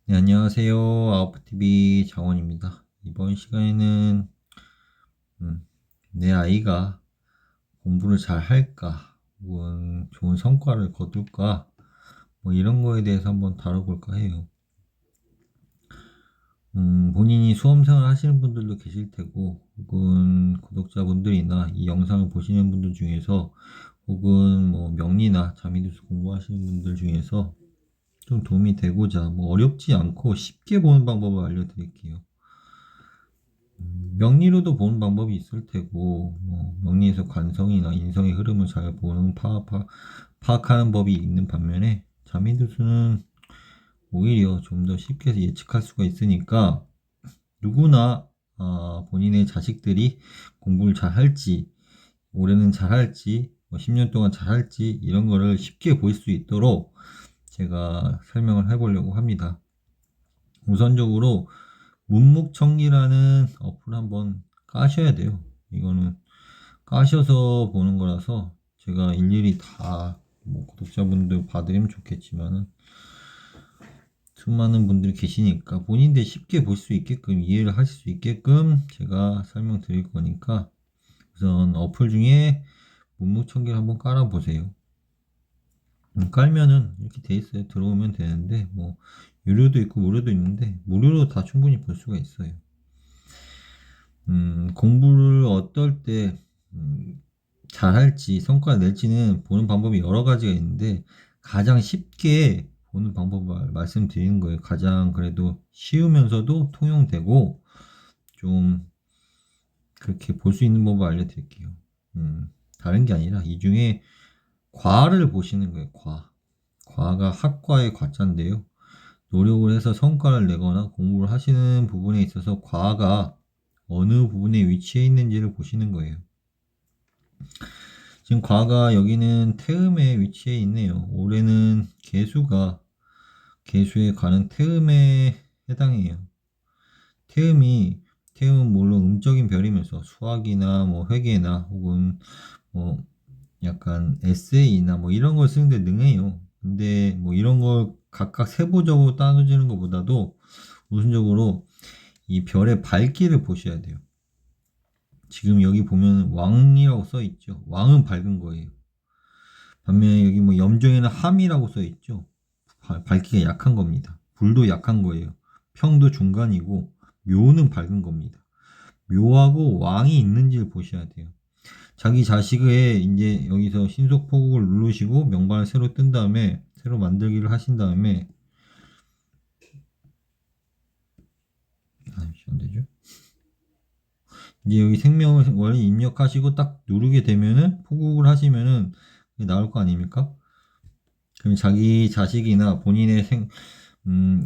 네, 안녕하세요. 아웃풋TV 장원입니다. 이번 시간에는 음, 내 아이가 공부를 잘 할까, 혹은 좋은 성과를 거둘까, 뭐 이런 거에 대해서 한번 다뤄볼까 해요. 본인이 수험생활 하시는 분들도 계실 테고, 혹은 구독자분들이나 이 영상을 보시는 분들 중에서, 혹은 뭐 명리나 자미두수 공부하시는 분들 중에서 좀 도움이 되고자 뭐 어렵지 않고 쉽게 보는 방법을 알려드릴게요. 명리로도 보는 방법이 있을 테고, 뭐 명리에서 관성이나 인성의 흐름을 잘 보는 파악하는 법이 있는 반면에 자미두수는 오히려 좀 더 쉽게 예측할 수가 있으니까 누구나 본인의 자식들이 공부를 잘 할지, 올해는 잘 할지, 뭐 10년 동안 잘 할지 이런 거를 쉽게 볼 수 있도록 제가 설명을 해보려고 합니다. 우선적으로 문묵청기라는 어플 한번 까셔야 돼요. 이거는 까셔서 보는 거라서 제가 일일이 다 뭐 구독자분들 봐드리면 좋겠지만은 수많은 분들이 계시니까 본인들 쉽게 볼 수 있게끔 이해를 하실 수 있게끔 제가 설명드릴 거니까 우선 어플 중에 문묵청기를 한번 깔아보세요. 깔면은 이렇게 돼 있어요. 들어오면 되는데 뭐 유료도 있고 무료도 있는데 무료로 다 충분히 볼 수가 있어요. 공부를 어떨 때 잘할지 성과를 낼지는 보는 방법이 여러 가지가 있는데 가장 쉽게 보는 방법을 말씀드리는 거예요. 가장 그래도 쉬우면서도 통용되고 좀 그렇게 볼 수 있는 법을 알려드릴게요. 다른 게 아니라 이 중에 과를 보시는 거예요. 과. 과가 학과의 과자인데요. 노력을 해서 성과를 내거나 공부를 하시는 부분에 있어서 과가 어느 부분에 위치해 있는지를 보시는 거예요. 지금 과가 여기는 태음에 위치해 있네요. 올해는 개수에 관한 태음에 해당해요. 태음이 태음은 물론 음적인 별이면서 수학이나 뭐 회계나 혹은 뭐 약간 에세이나 뭐 이런 걸 쓰는데 능해요. 근데 뭐 이런 걸 각각 세부적으로 따져지는 것보다도 우선적으로 이 별의 밝기를 보셔야 돼요. 지금 여기 보면 왕이라고 써 있죠. 왕은 밝은 거예요. 반면에 여기 뭐 염종에는 함이라고 써 있죠. 밝기가 약한 겁니다. 불도 약한 거예요. 평도 중간이고 묘는 밝은 겁니다. 묘하고 왕이 있는지를 보셔야 돼요. 자기 자식의 이제 여기서 신속포국을 누르시고 명반을 새로 뜬 다음에 새로 만들기를 하신 다음에 안 되죠? 이제 여기 생명을 원래 입력하시고 딱 누르게 되면은 포국을 하시면은 나올 거 아닙니까? 그럼 자기 자식이나 본인의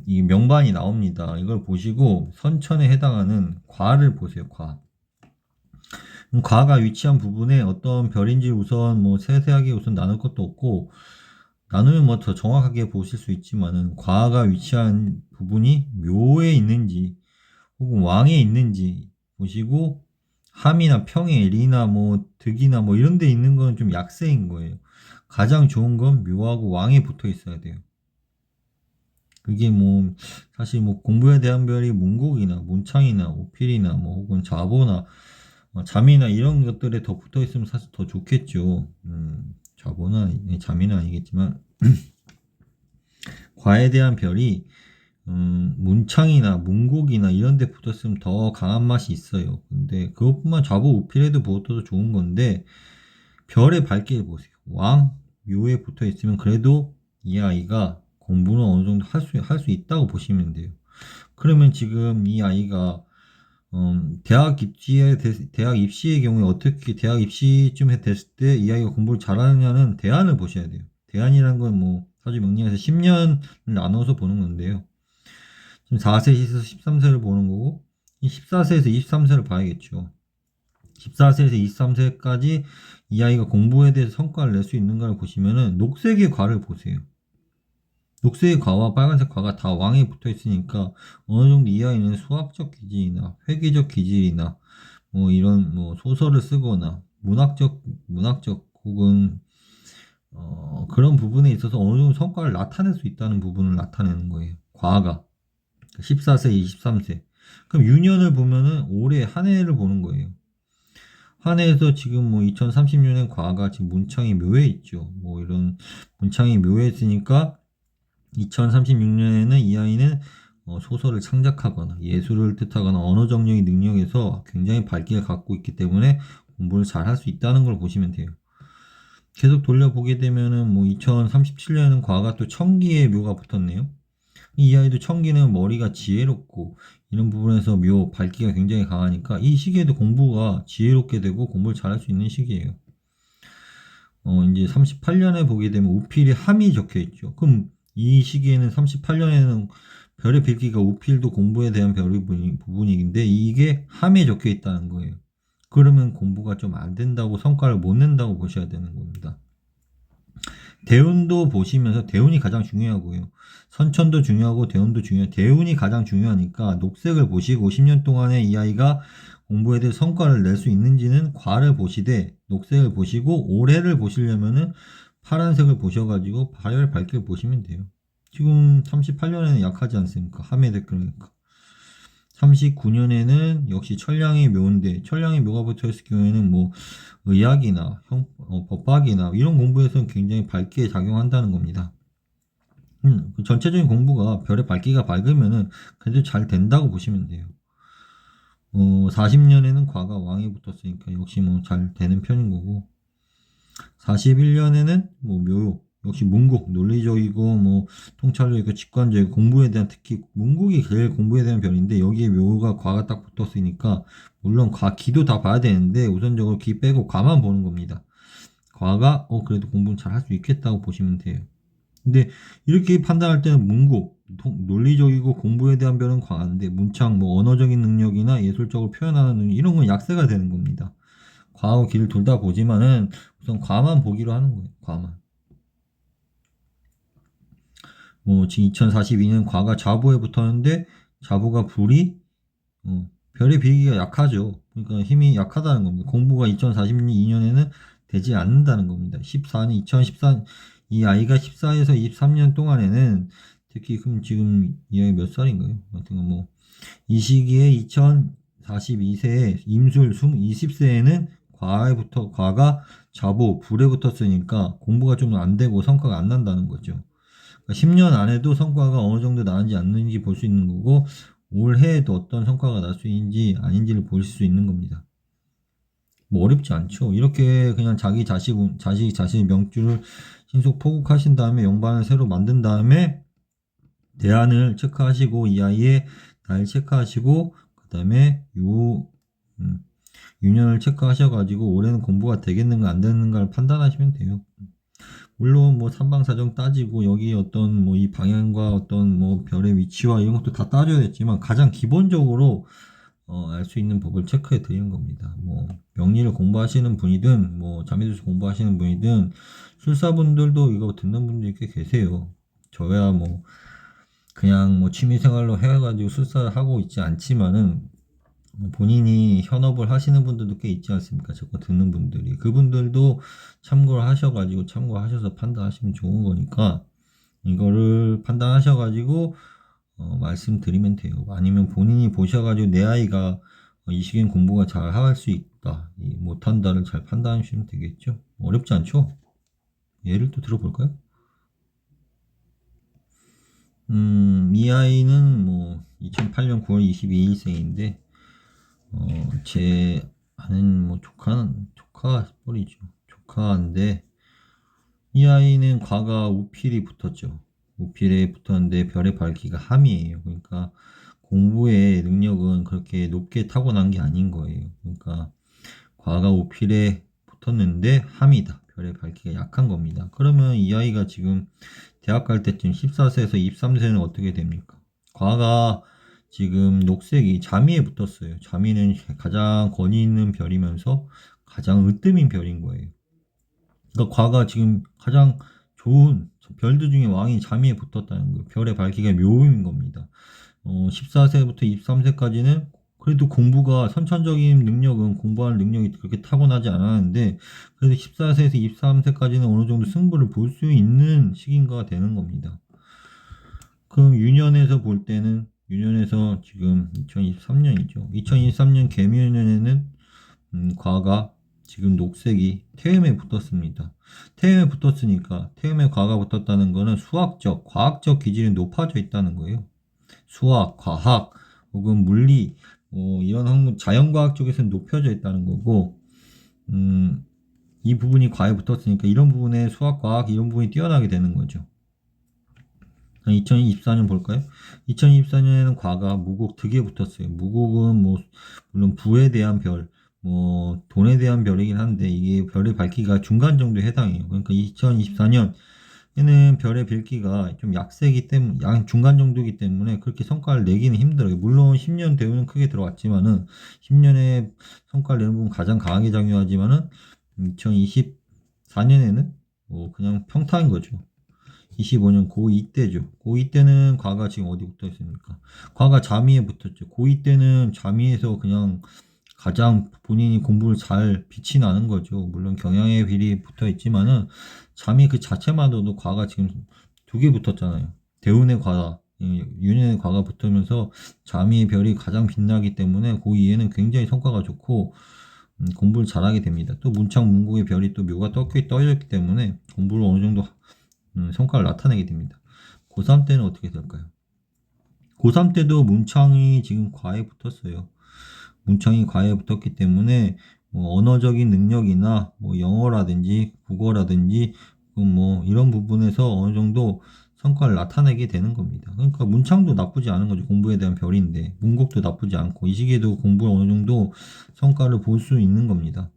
이 명반이 나옵니다. 이걸 보시고 선천에 해당하는 과를 보세요. 과. 과가 위치한 부분에 어떤 별인지 우선 뭐 세세하게 우선 나눌 것도 없고 나누면 뭐 더 정확하게 보실 수 있지만은 과가 위치한 부분이 묘에 있는지 혹은 왕에 있는지 보시고 함이나 평에 리나 뭐 득이나 뭐 이런 데 있는 건 좀 약세인 거예요. 가장 좋은 건 묘하고 왕에 붙어 있어야 돼요. 그게 뭐 사실 뭐 공부에 대한 별이 문곡이나 문창이나 오필이나 뭐 혹은 자보나 잠이나 이런 것들에 더 붙어 있으면 사실 더 좋겠죠. 자보나 잠이는 아니겠지만 과에 대한 별이 문창이나 문곡이나 이런 데 붙었으면 더 강한 맛이 있어요. 근데 그것뿐만 좌보 우필에도 붙어도 좋은 건데 별의 밝기를 보세요. 왕, 묘에 붙어 있으면 그래도 이 아이가 공부는 어느 정도 할 수 있다고 보시면 돼요. 그러면 지금 이 아이가 대학 입시의 경우에 어떻게 대학 입시쯤 됐을 때 이 아이가 공부를 잘하느냐는 대안을 보셔야 돼요. 대안이란 건 뭐 사주 명리에서 10년을 나눠서 보는 건데요. 지금 4세에서 13세를 보는 거고 이 14세에서 23세를 봐야겠죠. 14세에서 23세까지 이 아이가 공부에 대해서 성과를 낼 수 있는가를 보시면은 녹색의 과를 보세요. 녹색의 과와 빨간색 과가 다 왕에 붙어 있으니까 어느 정도 이 아이는 수학적 기질이나 회계적 기질이나 뭐 이런 뭐 소설을 쓰거나 문학적 혹은 그런 부분에 있어서 어느 정도 성과를 나타낼 수 있다는 부분을 나타내는 거예요. 과가. 14세, 23세. 그럼 유년을 보면은 올해 한 해를 보는 거예요. 한 해에서 지금 뭐 2036년 과가 지금 문창이 묘에 있죠. 뭐 이런 문창이 묘에 있으니까 2036년에는 이 아이는 소설을 창작하거나 예술을 뜻하거나 언어 정령의 능력에서 굉장히 발기를 갖고 있기 때문에 공부를 잘 할 수 있다는 걸 보시면 돼요. 계속 돌려보게 되면은 뭐 2037년에는 과가 또 청기의 묘가 붙었네요. 이 아이도 청기는 머리가 지혜롭고 이런 부분에서 묘 발기가 굉장히 강하니까 이 시기에도 공부가 지혜롭게 되고 공부를 잘할 수 있는 시기예요. 이제 38년에 보게 되면 우필이 함이 적혀 있죠. 그럼 이 시기에는 38년에는 별의 빌기가 우필도 공부에 대한 별의 부분인데 이게 함에 적혀 있다는 거예요. 그러면 공부가 좀 안 된다고 성과를 못 낸다고 보셔야 되는 겁니다. 대운도 보시면서 대운이 가장 중요하고요. 선천도 중요하고 대운도 중요해요. 대운이 가장 중요하니까 녹색을 보시고 10년 동안에 이 아이가 공부에 대해 성과를 낼 수 있는지는 과를 보시되 녹색을 보시고 올해를 보시려면은 파란색을 보셔가지고 발열 밝기를 보시면 돼요. 지금 38년에는 약하지 않습니까? 함의 대그러니까 39년에는 역시 천량의 묘인데 천량의 묘가 붙어있을 경우에는 뭐 의학이나 법학이나 이런 공부에서는 굉장히 밝게 작용한다는 겁니다. 전체적인 공부가 별의 밝기가 밝으면은 그래도 잘 된다고 보시면 돼요. 40년에는 과가 왕이 붙었으니까 역시 뭐 잘 되는 편인 거고 41년에는 뭐 묘, 역시 문국, 논리적이고 뭐 통찰력이고 직관적이고 공부에 대한 특히 문국이 제일 공부에 대한 별인데 여기에 묘가 과가 딱 붙었으니까 물론 과 기도 다 봐야 되는데 우선적으로 기 빼고 과만 보는 겁니다. 과가 그래도 공부는 잘 할 수 있겠다고 보시면 돼요. 근데 이렇게 판단할 때는 문국, 논리적이고 공부에 대한 별은 과한데 문창, 뭐 언어적인 능력이나 예술적으로 표현하는 능력 이런 건 약세가 되는 겁니다. 과하고 기를 둘 다 보지만은 우선 과만 보기로 하는 거예요. 과만. 뭐 지금 2042년 과가 자부에 붙었는데 자부가 불이 별의 비기가 약하죠. 그러니까 힘이 약하다는 겁니다. 공부가 2042년에는 되지 않는다는 겁니다. 14년 2014 이 아이가 14에서 23년 동안에는 특히 그럼 지금 이 아이 몇 살인가요? 하여튼 뭐이 시기에 2042세에 임술 20세에는 과가 자보 불에 붙었으니까 공부가 좀 안 되고 성과가 안 난다는 거죠. 10년 안에도 성과가 어느 정도 나는지 안 나는지 볼 수 있는 거고 올해에도 어떤 성과가 날 수 있는지 아닌지를 볼 수 있는 겁니다. 뭐 어렵지 않죠. 이렇게 그냥 자신의 명주를 신속 포국하신 다음에 영반을 새로 만든 다음에 대안을 체크하시고 이 아이의 날 체크하시고 그 다음에 유년을 체크하셔가지고 올해는 공부가 되겠는가 안 되는가를 판단하시면 돼요. 물론 뭐 삼방사정 따지고 여기 어떤 뭐 이 방향과 어떤 뭐 별의 위치와 이런 것도 다 따져야겠지만 가장 기본적으로 알 수 있는 법을 체크해 드리는 겁니다. 뭐 명리를 공부하시는 분이든 뭐 자매도시 공부하시는 분이든 술사분들도 이거 듣는 분들이 꽤 계세요. 저야 뭐 그냥 뭐 취미생활로 해가지고 술사를 하고 있지 않지만은 본인이 현업을 하시는 분들도 꽤 있지 않습니까? 저거 듣는 분들이. 그분들도 참고를 하셔가지고, 참고하셔서 판단하시면 좋은 거니까, 이거를 판단하셔가지고, 말씀드리면 돼요. 아니면 본인이 보셔가지고, 내 아이가 이 시기엔 공부가 잘 할 수 있다, 못한다를 잘 판단하시면 되겠죠? 어렵지 않죠? 예를 또 들어볼까요? 이 아이는 뭐, 2008년 9월 22일생인데, 제 아는 뭐 조카 뻘이죠. 조카인데 이 아이는 과가 우필이 붙었죠. 우필에 붙었는데 별의 밝기가 함이에요. 그러니까 공부의 능력은 그렇게 높게 타고난 게 아닌 거예요. 그러니까 과가 우필에 붙었는데 함이다. 별의 밝기가 약한 겁니다. 그러면 이 아이가 지금 대학 갈 때쯤 14세에서 23세는 어떻게 됩니까? 과가 지금 녹색이 자미에 붙었어요. 자미는 가장 권위 있는 별이면서 가장 으뜸인 별인 거예요. 그러니까 과가 지금 가장 좋은 별들 중에 왕이 자미에 붙었다는 거예요. 별의 밝기가 묘인 겁니다. 14세부터 23세까지는 그래도 공부가 선천적인 능력은 공부하는 능력이 그렇게 타고나지 않았는데 그래도 14세에서 23세까지는 어느 정도 승부를 볼 수 있는 시기가 되는 겁니다. 그럼 유년에서 볼 때는 유년에서 지금 2023년이죠. 2023년 개묘년에는 과가 지금 녹색이 태음에 붙었습니다. 태음에 붙었으니까 태음에 과가 붙었다는 거는 수학적, 과학적 기질이 높아져 있다는 거예요. 수학, 과학 혹은 물리 이런 학문 자연과학 쪽에서는 높여져 있다는 거고 이 부분이 과에 붙었으니까 이런 부분에 수학, 과학 이런 부분이 뛰어나게 되는 거죠. 2024년 볼까요? 2024년에는 과가 무곡 득에 붙었어요. 무곡은 뭐 물론 부에 대한 별, 뭐 돈에 대한 별이긴 한데 이게 별의 밝기가 중간 정도에 해당해요. 그러니까 2024년에는 별의 밝기가 좀 약세기 때문에 약 중간 정도이기 때문에 그렇게 성과를 내기는 힘들어요. 물론 10년 대우는 크게 들어왔지만은 10년에 성과를 내는 부분 가장 강하게 작용하지만은 2024년에는 뭐 그냥 평타인 거죠. 25년 고2 때죠. 고2 때는 과가 지금 어디 붙어 있습니까? 과가 자미에 붙었죠. 고2 때는 자미에서 그냥 가장 본인이 공부를 잘 빛이 나는 거죠. 물론 경향의 비리 붙어 있지만은 자미 그 자체만으로도 과가 지금 두 개 붙었잖아요. 대운의 과가, 윤현의 과가 붙으면서 자미의 별이 가장 빛나기 때문에 고2에는 굉장히 성과가 좋고 공부를 잘하게 됩니다. 또 문창 문곡의 별이 또 묘가 떠있기 때문에 공부를 어느 정도 성과를 나타내게 됩니다. 고3 때는 어떻게 될까요? 고3 때도 문창이 지금 과에 붙었어요. 문창이 과에 붙었기 때문에 뭐 언어적인 능력이나 뭐 영어라든지 국어라든지 뭐 이런 부분에서 어느 정도 성과를 나타내게 되는 겁니다. 그러니까 문창도 나쁘지 않은 거죠. 공부에 대한 별인데 문곡도 나쁘지 않고 이 시기에도 공부를 어느 정도 성과를 볼 수 있는 겁니다.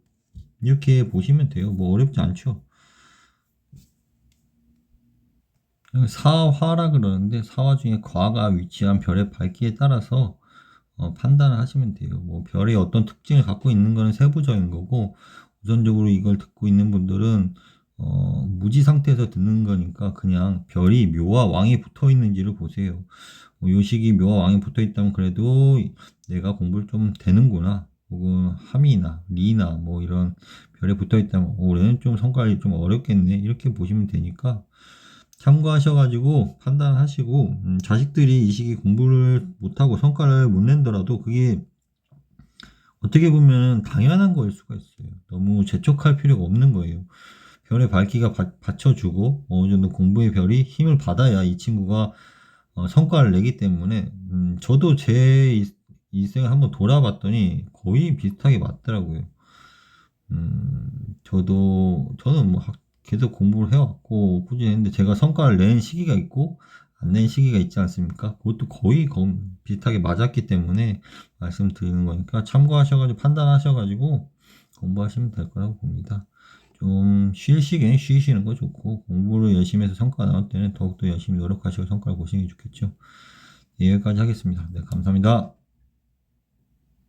이렇게 보시면 돼요. 뭐 어렵지 않죠. 사화라 그러는데 사화 중에 과가 위치한 별의 밝기에 따라서 판단을 하시면 돼요. 뭐 별이 어떤 특징을 갖고 있는 거는 세부적인 거고 우선적으로 이걸 듣고 있는 분들은 무지 상태에서 듣는 거니까 그냥 별이 묘와 왕이 붙어 있는지를 보세요. 요 시기 묘와 왕이 붙어 있다면 그래도 내가 공부를 좀 되는구나. 혹은 함이나 리나 뭐 이런 별에 붙어 있다면 올해는 좀 성과가 좀 어렵겠네. 이렇게 보시면 되니까 참고하셔가지고 판단하시고 자식들이 이 시기 공부를 못하고 성과를 못 낸더라도 그게 어떻게 보면 당연한 거일 수가 있어요. 너무 재촉할 필요가 없는 거예요. 별의 밝기가 받쳐주고 어느 정도 공부의 별이 힘을 받아야 이 친구가 성과를 내기 때문에 저도 제 인생을 한번 돌아봤더니 거의 비슷하게 맞더라고요. 저는 뭐 계속 공부를 해왔고 꾸준히 했는데 제가 성과를 낸 시기가 있고 안 낸 시기가 있지 않습니까? 그것도 거의 비슷하게 맞았기 때문에 말씀드리는 거니까 참고하셔가지고 판단하셔가지고 공부하시면 될 거라고 봅니다. 좀 쉴 시기엔 쉬시는 거 좋고 공부를 열심히 해서 성과가 나올 때는 더욱더 열심히 노력하시고 성과를 보시는 게 좋겠죠. 네, 여기까지 하겠습니다. 네, 감사합니다.